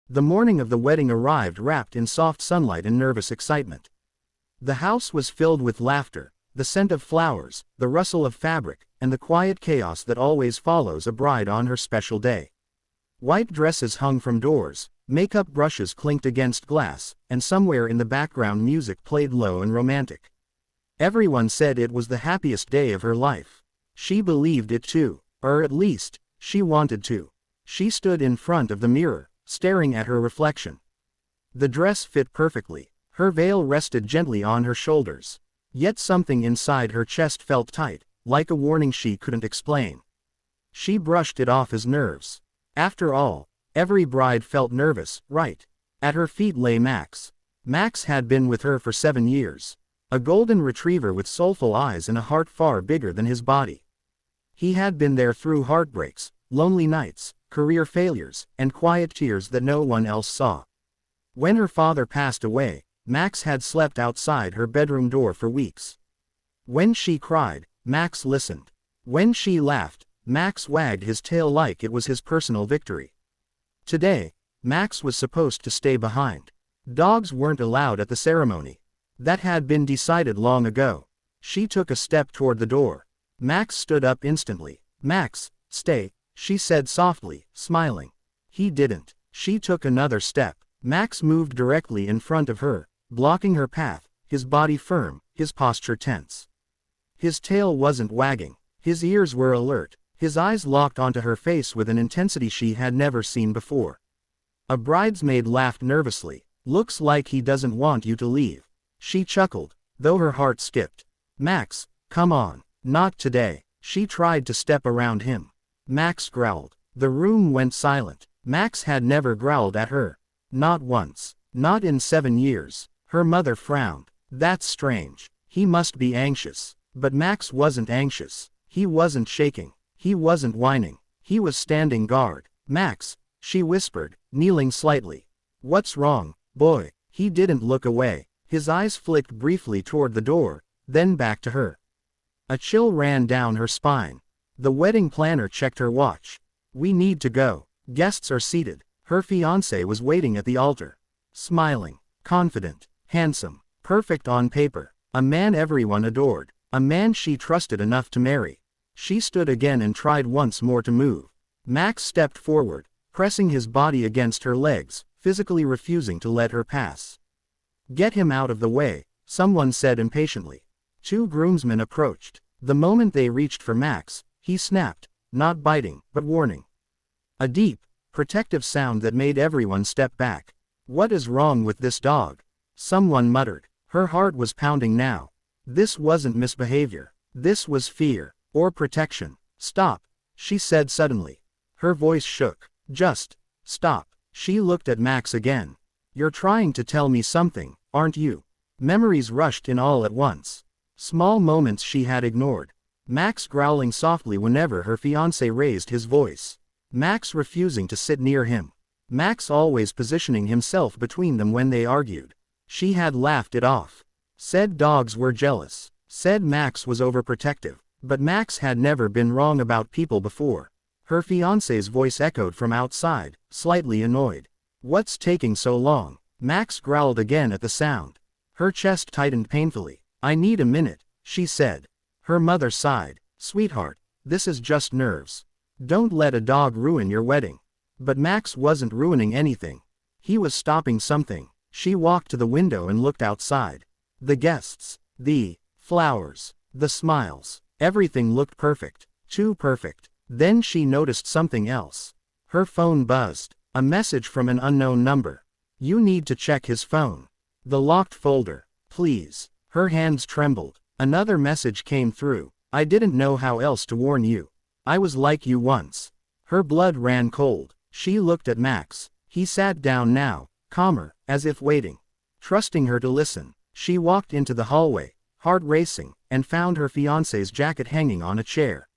The morning of the wedding arrived wrapped in soft sunlight and nervous excitement. The house was filled with laughter, the scent of flowers, the rustle of fabric, and the quiet chaos that always follows a bride on her special day. White dresses hung from doors, makeup brushes clinked against glass, and somewhere in the background music played low and romantic. Everyone said it was the happiest day of her life. She believed it too, or at least, she wanted to. She stood in front of the mirror, staring at her reflection. The dress fit perfectly, her veil rested gently on her shoulders. Yet something inside her chest felt tight, like a warning she couldn't explain. She brushed it off as nerves. After all, every bride felt nervous, right? At her feet lay Max. Max had been with her for 7 years. A golden retriever with soulful eyes and a heart far bigger than his body. He had been there through heartbreaks, lonely nights, career failures, and quiet tears that no one else saw. When her father passed away, Max had slept outside her bedroom door for weeks. When she cried, Max listened. When she laughed, Max wagged his tail like it was his personal victory. Today, Max was supposed to stay behind. Dogs weren't allowed at the ceremony. That had been decided long ago. She took a step toward the door. Max stood up instantly. "Max, stay," she said softly, smiling. He didn't. She took another step. Max moved directly in front of her, blocking her path, his body firm, his posture tense. His tail wasn't wagging. His ears were alert, his eyes locked onto her face with an intensity she had never seen before. A bridesmaid laughed nervously. "Looks like he doesn't want you to leave." She chuckled, though her heart skipped. "Max, come on." "Not today." She tried to step around him. Max growled. The room went silent. Max had never growled at her. Not once. Not in 7 years. Her mother frowned. "That's strange. He must be anxious." But Max wasn't anxious. He wasn't shaking. He wasn't whining. He was standing guard. "Max," she whispered, kneeling slightly. "What's wrong, boy?" He didn't look away. His eyes flicked briefly toward the door, then back to her. A chill ran down her spine. The wedding planner checked her watch. "We need to go. Guests are seated." Her fiancé was waiting at the altar. Smiling, confident, handsome, perfect on paper. A man everyone adored. A man she trusted enough to marry. She stood again and tried once more to move. Max stepped forward, pressing his body against her legs, physically refusing to let her pass. "Get him out of the way," someone said impatiently. 2 groomsmen approached. The moment they reached for Max, he snapped, not biting, but warning. A deep, protective sound that made everyone step back. "What is wrong with this dog?" someone muttered. Her heart was pounding now. This wasn't misbehavior. This was fear, or protection. "Stop," she said suddenly. Her voice shook. "Just stop." She looked at Max again. "You're trying to tell me something, aren't you?" Memories rushed in all at once. Small moments she had ignored. Max growling softly whenever her fiancé raised his voice. Max refusing to sit near him. Max always positioning himself between them when they argued. She had laughed it off. Said dogs were jealous. Said Max was overprotective. But Max had never been wrong about people before. Her fiancé's voice echoed from outside, slightly annoyed. "What's taking so long?" Max growled again at the sound. Her chest tightened painfully. "I need a minute," she said. Her mother sighed. "Sweetheart, this is just nerves. Don't let a dog ruin your wedding." But Max wasn't ruining anything. He was stopping something. She walked to the window and looked outside. The guests, the flowers, the smiles, everything looked perfect. Too perfect. Then she noticed something else. Her phone buzzed. A message from an unknown number. "You need to check his phone. The locked folder, please." Her hands trembled. Another message came through. "I didn't know how else to warn you. I was like you once." Her blood ran cold. She looked at Max. He sat down now, calmer, as if waiting. Trusting her to listen, she walked into the hallway, heart racing, and found her fiancé's jacket hanging on a chair.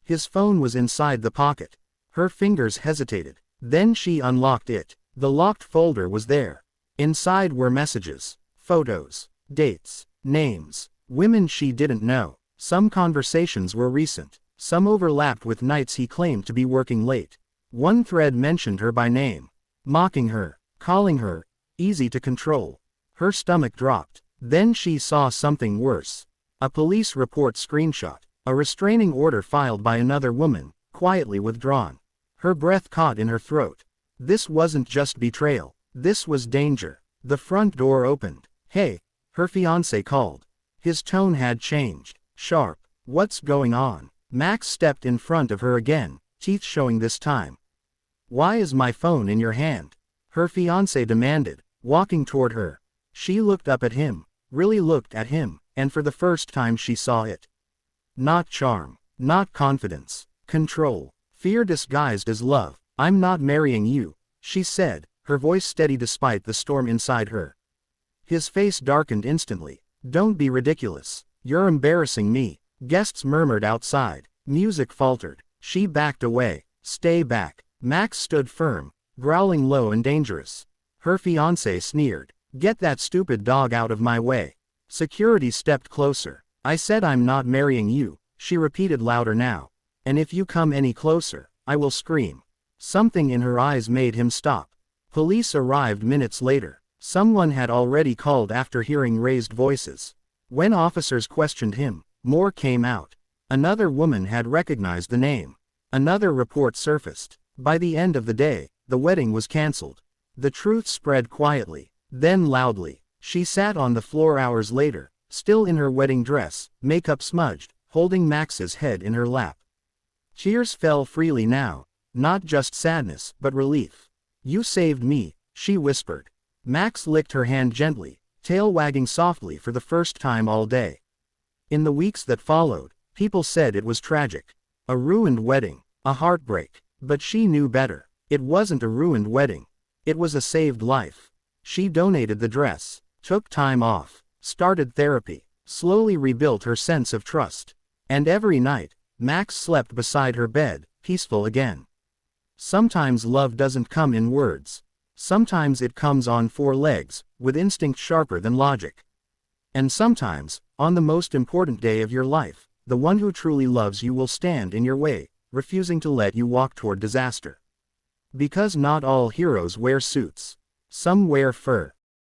His phone was inside the pocket. Her fingers hesitated. Then she unlocked it. The locked folder was there. Inside were messages, photos, dates, names, women she didn't know. Some conversations were recent. Some overlapped with nights he claimed to be working late. One thread mentioned her by name. mocking her, calling her easy to control. Her stomach dropped. Then she saw something worse. A police report screenshot. A restraining order filed by another woman, quietly withdrawn. Her breath caught in her throat. This wasn't just betrayal. This was danger. The front door opened. "Hey," her fiancé called. His tone had changed. Sharp. "What's going on?" Max stepped in front of her again, teeth showing this time. "Why is my phone in your hand?" her fiancé demanded, walking toward her. She looked up at him, really looked at him, and for the first time she saw it. Not charm, not confidence, control, fear disguised as love. "I'm not marrying you," she said, her voice steady despite the storm inside her. His face darkened instantly. "Don't be ridiculous. You're embarrassing me." Guests murmured outside. Music faltered. She backed away. "Stay back." Max stood firm, growling low and dangerous. Her fiancé sneered. "Get that stupid dog out of my way." Security stepped closer. "I said I'm not marrying you," she repeated louder now. "And if you come any closer, I will scream." Something in her eyes made him stop. Police arrived minutes later. Someone had already called after hearing raised voices. When officers questioned him, more came out. Another woman had recognized the name. Another report surfaced. By the end of the day, the wedding was cancelled. The truth spread quietly, then loudly. She sat on the floor hours later, still in her wedding dress, makeup smudged, holding Max's head in her lap. Tears fell freely now, not just sadness, but relief. "You saved me," she whispered. Max licked her hand gently, tail wagging softly for the first time all day. In the weeks that followed, people said it was tragic. A ruined wedding, a heartbreak. But she knew better. It wasn't a ruined wedding. It was a saved life. She donated the dress, took time off, started therapy, slowly rebuilt her sense of trust. And every night, Max slept beside her bed, peaceful again. Sometimes love doesn't come in words. Sometimes it comes on four legs, with instinct sharper than logic. And sometimes, on the most important day of your life, the one who truly loves you will stand in your way, refusing to let you walk toward disaster. Because not all heroes wear suits. Some wear fur.